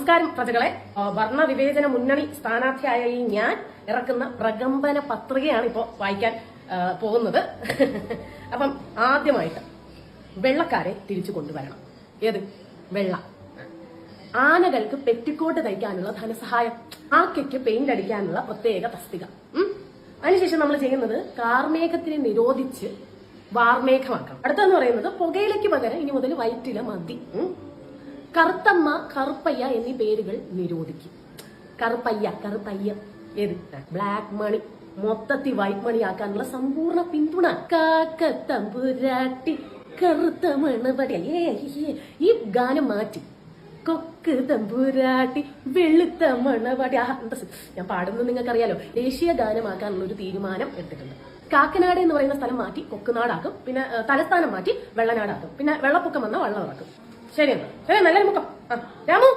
നമസ്കാരം പ്രജകളെ. വർണ്ണവിവേചന മുന്നണി സ്ഥാനാർത്ഥിയായ ഈ ഞാൻ ഇറക്കുന്ന പ്രകമ്പന പത്രികയാണ് ഇപ്പോൾ വായിക്കാൻ പോകുന്നത്. അപ്പം ആദ്യമായിട്ട് വെള്ളക്കാരെ തിരിച്ചു കൊണ്ടുവരണം. ഏത് വെള്ള? ആനകൾക്ക് പെറ്റിക്കോട്ട് തയ്ക്കാനുള്ള ധനസഹായം, ആക്കയ്ക്ക് പെയിന്റ് അടിക്കാനുള്ള പ്രത്യേക തസ്തിക. അതിനുശേഷം നമ്മൾ ചെയ്യുന്നത് കാർമേഘത്തിനെ നിരോധിച്ച് വാർമേഘമാക്കണം. അടുത്തെന്ന് പറയുന്നത് പുകയിലയ്ക്ക് പകരം ഇനി മുതൽ വയറ്റില മതി. കറുത്തമ്മ, കറുപ്പയ്യ എന്നീ പേരുകൾ നിരോധിക്കും. കറുപ്പയ്യ ഏത്? ബ്ലാക്ക് മണി മൊത്തത്തിൽ വൈറ്റ് മണി ആക്കാനുള്ള സമ്പൂർണ്ണ പിന്തുണ. കാക്കത്തമ്പുരാട്ടി കറുത്ത മണപടി. ഈ ഗാനം മാറ്റി കൊക്ക് തമ്പുരാട്ടി വെളുത്ത മണവാടി. ഞാൻ പാടുന്നത് നിങ്ങൾക്കറിയാലോ. ദേശീയ ഗാനമാക്കാനുള്ള ഒരു തീരുമാനം എടുത്തിട്ടുണ്ട്. കാക്കനാട് എന്ന് പറയുന്ന സ്ഥലം മാറ്റി കൊക്കുനാടാക്കും. പിന്നെ തലസ്ഥാനം മാറ്റി വെള്ളനാടാക്കും. പിന്നെ വെള്ളപ്പൊക്കം വന്ന വെള്ളം ഇറക്കും. ശരിയെന്നാ? ശരി, നല്ല മുക്കം. രാമു